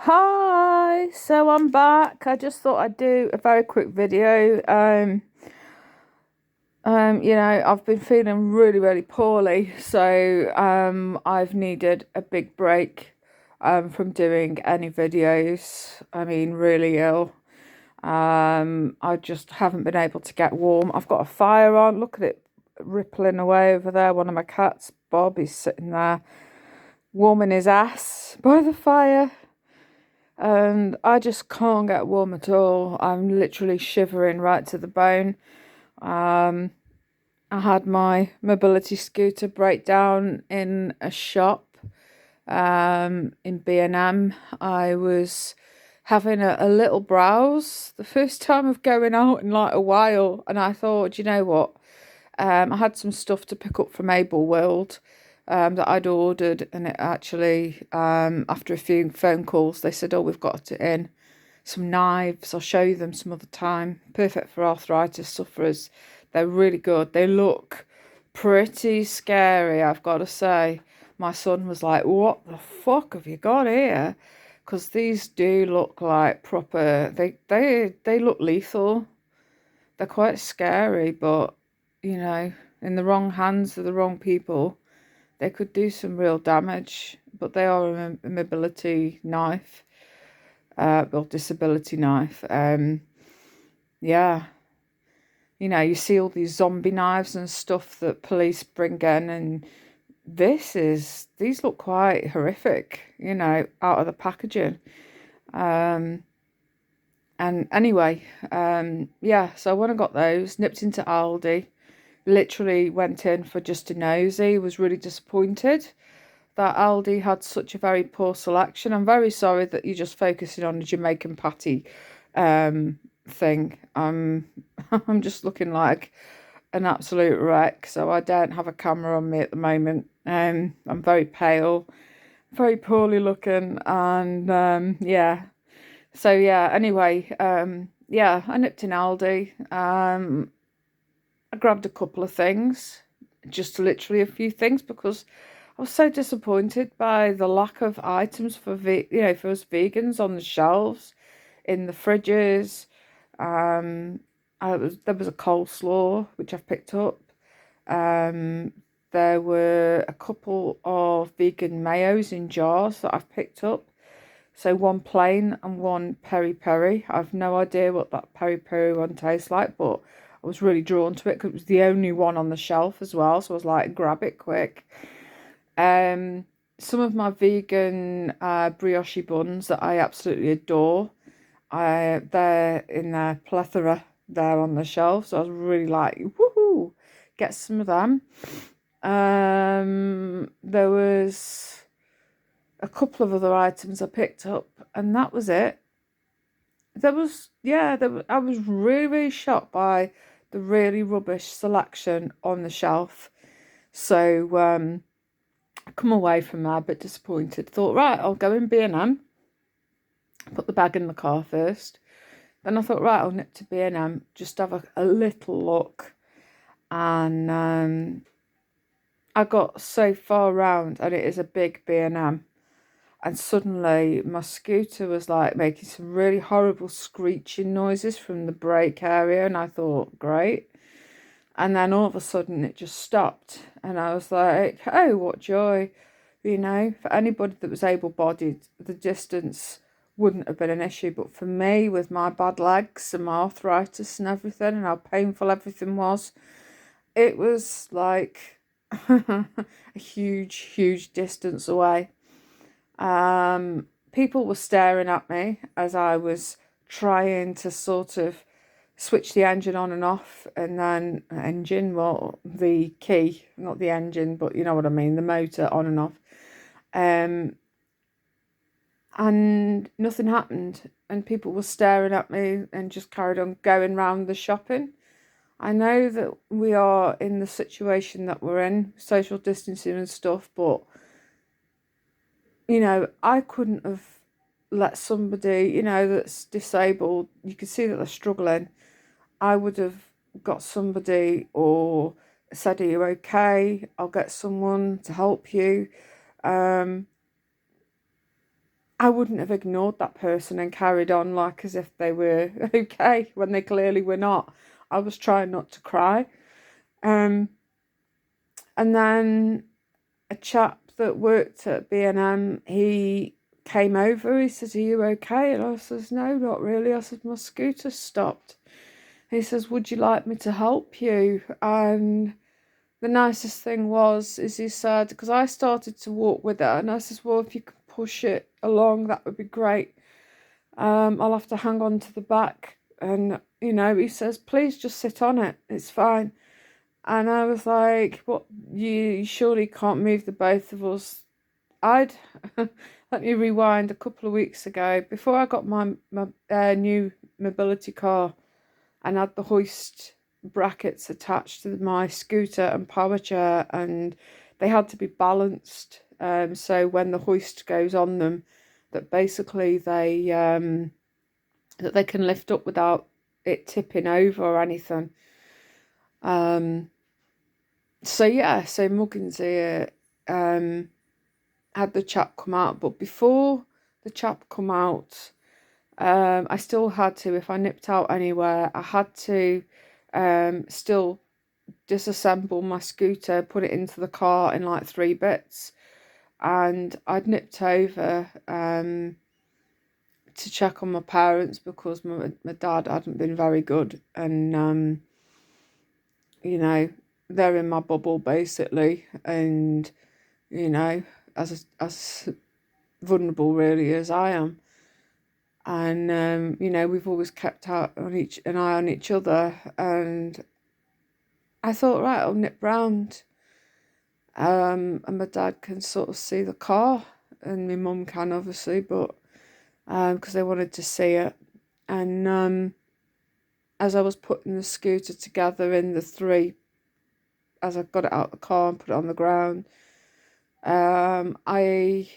Hi, so I'm back. I just thought I'd do a very quick video. I've been feeling really poorly, so I've needed a big break from doing any videos. I mean, really ill. I just haven't been able to get warm. I've got a fire on. Look at it rippling away over there. One of my cats, Bob, is sitting there warming his ass by the fire. And I just can't get warm at all. I'm literally shivering right to the bone. Um, I had my mobility scooter break down in a shop in B&M. I was having a little browse, the first time of going out in like a while, and I thought, you know what? I had some stuff to pick up from Able World that I'd ordered, and it actually, after a few phone calls, they said, "Oh, we've got it in." Some knives. I'll show you them some other time. Perfect for arthritis sufferers. They're really good. They look pretty scary, I've got to say. My son was like, "What the fuck have you got here?" Because these do look like proper. They look lethal. They're quite scary, but in the wrong hands of the wrong people, they could do some real damage. But they are a mobility knife, or disability knife. Yeah, you see all these zombie knives and stuff that police bring in, and these look quite horrific. Out of the packaging. Um, and anyway, yeah. So when I got those, nipped into Aldi. Literally went in for just a nosy. Was really disappointed that Aldi had such a very poor selection. I'm very sorry that you're just focusing on a Jamaican patty thing. I'm just looking like an absolute wreck, so I don't have a camera on me at the moment. I'm very pale, very poorly looking, and yeah. So yeah. Anyway, yeah, I nipped in Aldi. I grabbed a couple of things, just literally a few things, because I was so disappointed by the lack of items for us vegans on the shelves, in the fridges. Um, there was a coleslaw which I've picked up. Um, there were a couple of vegan mayos in jars that I've picked up. So one plain and one peri peri. I've no idea what that peri peri one tastes like, but I was really drawn to it because it was the only one on the shelf as well. So I was like, grab it quick. Some of my vegan brioche buns that I absolutely adore. They're in their plethora there on the shelf. So I was really like, woohoo, get some of them. There was a couple of other items I picked up, and that was it. I was really shocked by the really rubbish selection on the shelf. So I come away from there a bit disappointed. Thought, right, I'll go in B&M, put the bag in the car first. Then I thought, right, I'll nip to B&M, just have a little look. And I got so far round, and it is a big B&M. And suddenly my scooter was like making some really horrible screeching noises from the brake area, and I thought, great. And then all of a sudden it just stopped, and I was like, oh, what joy. For anybody that was able-bodied, the distance wouldn't have been an issue, but for me, with my bad legs and my arthritis and everything, and how painful everything was, it was like a huge distance away. People were staring at me as I was trying to sort of switch the engine on and off, and then the key, not the engine, but you know what I mean, the motor on and off. And nothing happened, and people were staring at me and just carried on going round the shopping. I know that we are in the situation that we're in, social distancing and stuff, but I couldn't have let somebody, that's disabled, you can see that they're struggling. I would have got somebody or said, are you okay? I'll get someone to help you. I wouldn't have ignored that person and carried on like as if they were okay when they clearly were not. I was trying not to cry. And then a chap that worked at B&M, he came over. He says, "Are you okay?" And I says, "No, not really." I said, "My scooter stopped." He says, "Would you like me to help you?" And the nicest thing is he said, because I started to walk with it, and I says, "Well, if you could push it along, that would be great. I'll have to hang on to the back." And, he says, "Please just sit on it. It's fine." And I was like, "What? You surely can't move the both of us." I'd let me rewind a couple of weeks ago, before I got my new mobility car and had the hoist brackets attached to my scooter and power chair, and they had to be balanced. So when the hoist goes on them, that basically that they can lift up without it tipping over or anything. So Muggins here had the chap come out, but before the chap come out, I still had to, if I nipped out anywhere, I had to still disassemble my scooter, put it into the car in like 3 bits, and I'd nipped over to check on my parents because my dad hadn't been very good, and they're in my bubble basically, and as vulnerable really as I am. And we've always kept an eye on each other, and I thought, right, I'll nip round, and my dad can sort of see the car, and my mum can obviously, but because they wanted to see it. And as I was putting the scooter together in the 3, as I got it out of the car and put it on the ground, I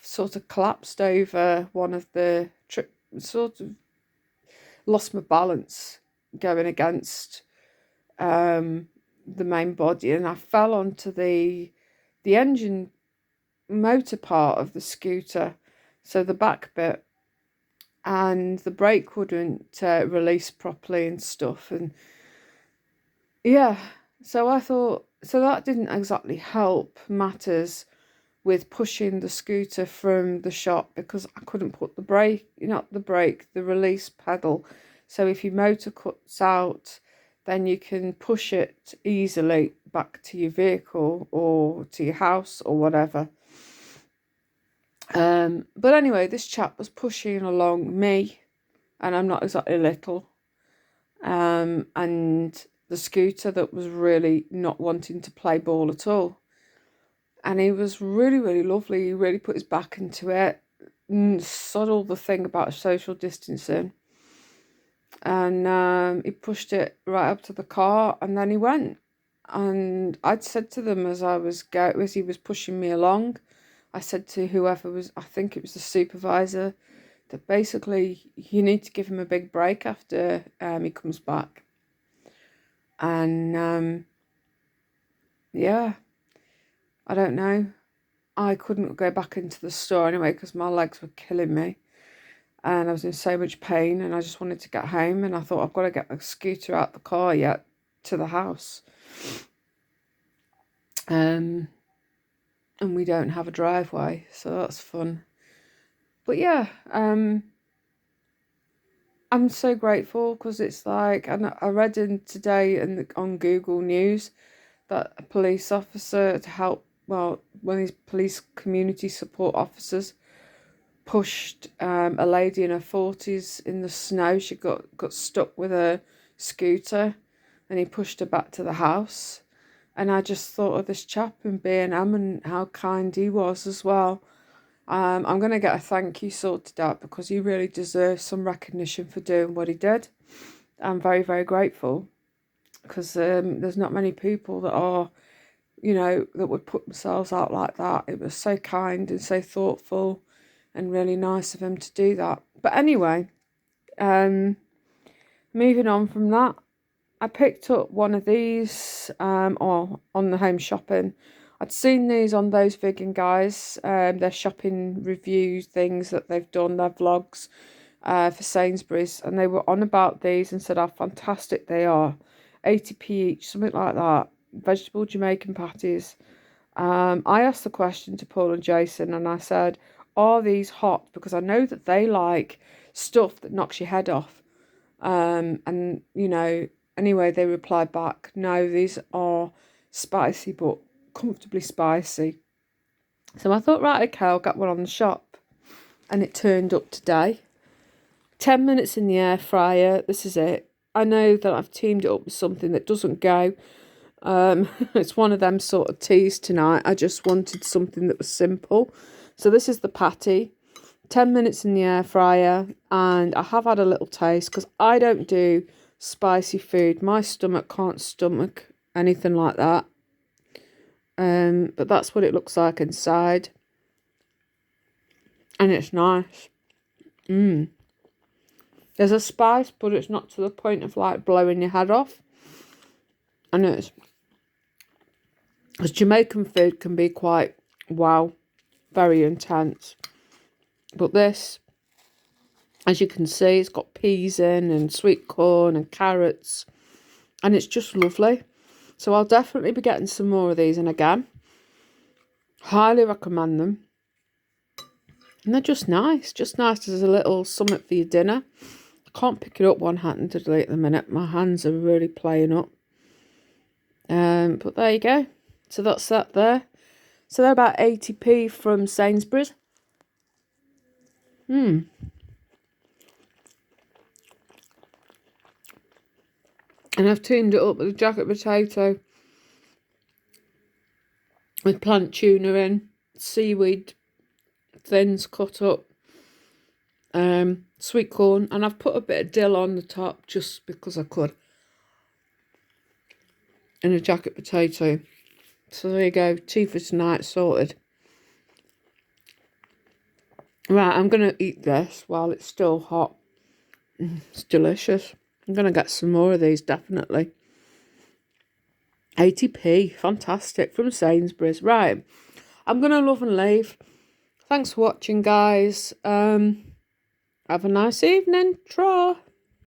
sort of collapsed over one of the sort of lost my balance going against the main body, and I fell onto the engine motor part of the scooter, so the back bit, and the brake wouldn't release properly and stuff. And yeah, so I thought, so that didn't exactly help matters with pushing the scooter from the shop, because I couldn't put the the release pedal. So if your motor cuts out, then you can push it easily back to your vehicle or to your house or whatever. But anyway, this chap was pushing along me, and I'm not exactly little, and the scooter that was really not wanting to play ball at all. And he was really, really lovely. He really put his back into it, subtle the thing about social distancing. And he pushed it right up to the car, and then he went. And I'd said to them as he was pushing me along, I said to whoever was, I think it was the supervisor, that basically you need to give him a big break after he comes back. And yeah, I don't know. I couldn't go back into the store anyway because my legs were killing me, and I was in so much pain, and I just wanted to get home, and I thought, I've got to get the scooter out the car yet to the house. And we don't have a driveway, so that's fun. But yeah, I'm so grateful, because it's like, and I read today on Google News that a police officer one of these police community support officers pushed a lady in her 40s in the snow. She got stuck with a scooter, and he pushed her back to the house. And I just thought of this chap in B&M and how kind he was as well. I'm going to get a thank you sorted out, because he really deserves some recognition for doing what he did. I'm very, very grateful, because there's not many people that are, that would put themselves out like that. It was so kind and so thoughtful and really nice of him to do that. But anyway, moving on from that, I picked up one of these on the home shopping. I'd seen these on those vegan guys, their shopping review things that they've done, their vlogs for Sainsburys, and they were on about these and said how fantastic they are. 80p each, something like that. Vegetable Jamaican patties. I asked the question to Paul and Jason, and I said, are these hot? Because I know that they like stuff that knocks your head off. And, you know, anyway, they replied back, no, these are spicy, but comfortably spicy. So I thought, right, okay, I'll get one on the shop. And it turned up today. 10 minutes in the air fryer. This is it. I know that I've teamed it up with something that doesn't go. It's one of them sort of teas tonight. I just wanted something that was simple. So this is the patty. 10 minutes in the air fryer, and I have had a little taste because I don't do spicy food. My stomach can't stomach anything like that. But that's what it looks like inside. And it's nice. There's a spice, but it's not to the point of like blowing your head off. And it's, because Jamaican food can be quite, wow, very intense. But this, as you can see, it's got peas in and sweet corn and carrots. And it's just lovely. So I'll definitely be getting some more of these in again. Highly recommend them. And they're just nice as a little something for your dinner. I can't pick it up one-handedly at the minute. My hands are really playing up. But there you go. So that's that there. So they're about 80p from Sainsburys. And I've teamed it up with a jacket potato with plant tuna in, seaweed thins cut up, sweet corn, and I've put a bit of dill on the top just because I could, and a jacket potato. So there you go, tea for tonight sorted. Right, I'm going to eat this while it's still hot. It's delicious. I'm going to get some more of these, definitely. 80p, fantastic, from Sainsburys. Right, I'm going to love and leave. Thanks for watching, guys. Have a nice evening. Tra.